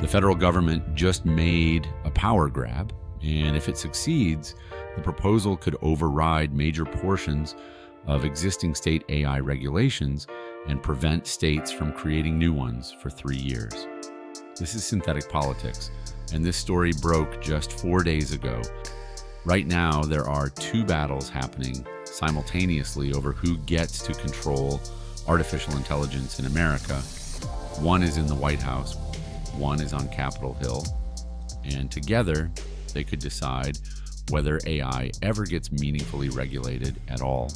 The federal government just made a power grab, and if it succeeds, the proposal could override major portions of existing state AI regulations and prevent states from creating new ones for 3 years. This is Synthetic Politics, and this story broke just 4 days ago. Right now, there are 2 battles happening simultaneously over who gets to control artificial intelligence in America. One is in the White House, one is on Capitol Hill, and together they could decide whether AI ever gets meaningfully regulated at all.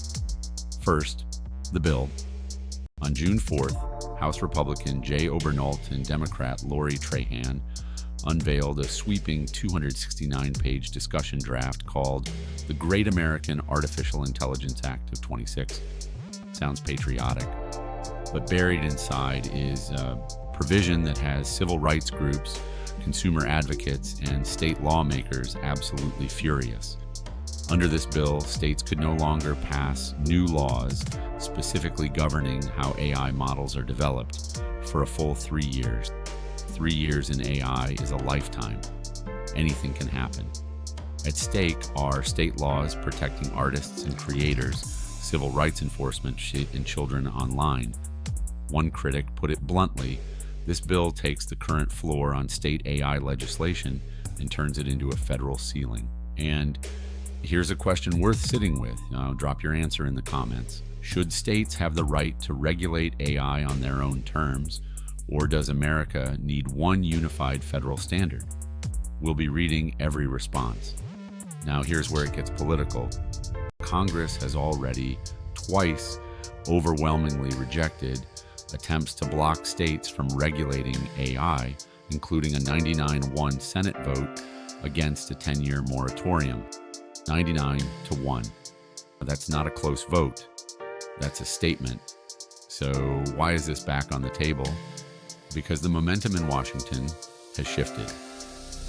First, the bill. On June 4th, House Republican Jay Obernolt and Democrat Lori Trahan unveiled a sweeping 269-page discussion draft called the Great American Artificial Intelligence Act of 26. Sounds patriotic, but buried inside is a provision that has civil rights groups, consumer advocates, and state lawmakers absolutely furious. Under this bill, states could no longer pass new laws specifically governing how AI models are developed for a full 3 years. 3 years in AI is a lifetime. Anything can happen. At stake are state laws protecting artists and creators, civil rights enforcement, and children online. One critic put it bluntly, this bill takes the current floor on state AI legislation and turns it into a federal ceiling. And here's a question worth sitting with. Drop your answer in the comments. Should states have the right to regulate AI on their own terms, or does America need one unified federal standard? We'll be reading every response. Now here's where it gets political. Congress has already twice overwhelmingly rejected attempts to block states from regulating AI, including a 99-1 Senate vote against a 10-year moratorium. 99-1. That's not a close vote. That's a statement. So why is this back on the table? Because the momentum in Washington has shifted.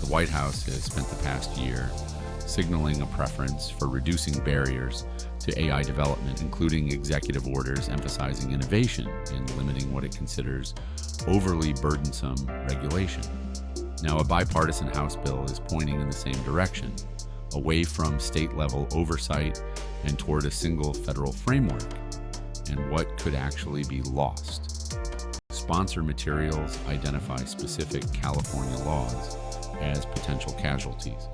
The White House has spent the past year signaling a preference for reducing barriers to AI development, including executive orders emphasizing innovation and limiting what it considers overly burdensome regulation. Now, a bipartisan House bill is pointing in the same direction, away from state-level oversight and toward a single federal framework, and what could actually be lost. Sponsor materials identify specific California laws as potential casualties.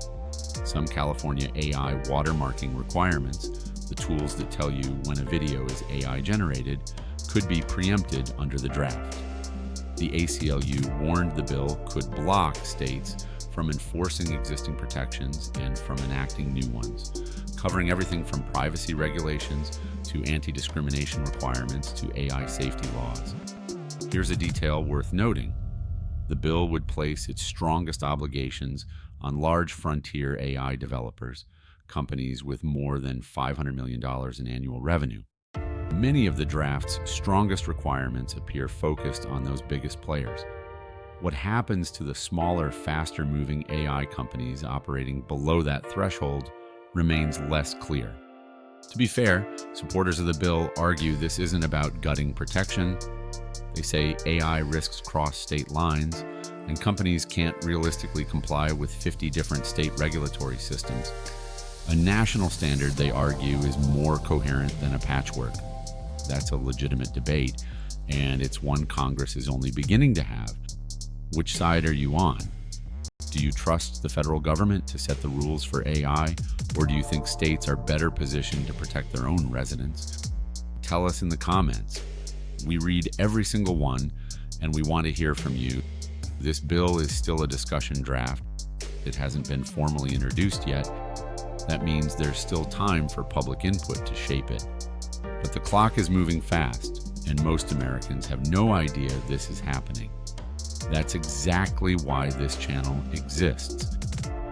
Some California AI watermarking requirements, the tools that tell you when a video is AI generated, could be preempted under the draft. The ACLU warned the bill could block states from enforcing existing protections and from enacting new ones, covering everything from privacy regulations to anti-discrimination requirements to AI safety laws. Here's a detail worth noting. The bill would place its strongest obligations on large frontier AI developers, companies with more than $500 million in annual revenue. Many of the draft's strongest requirements appear focused on those biggest players. What happens to the smaller, faster-moving AI companies operating below that threshold remains less clear. To be fair, supporters of the bill argue this isn't about gutting protection. They say AI risks cross state lines, and companies can't realistically comply with 50 different state regulatory systems. A national standard, they argue, is more coherent than a patchwork. That's a legitimate debate, and it's one Congress is only beginning to have. Which side are you on? Do you trust the federal government to set the rules for AI, or do you think states are better positioned to protect their own residents? Tell us in the comments. We read every single one, and we want to hear from you. This bill is still a discussion draft. It hasn't been formally introduced yet. That means there's still time for public input to shape it. But the clock is moving fast, and most Americans have no idea this is happening. That's exactly why this channel exists.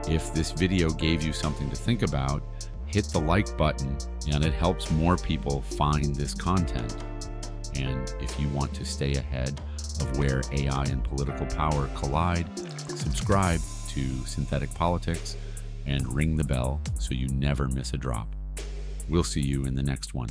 If this video gave you something to think about, hit the like button, and it helps more people find this content. And if you want to stay ahead of where AI and political power collide, subscribe to Synthetic Politics and ring the bell so you never miss a drop. We'll see you in the next one.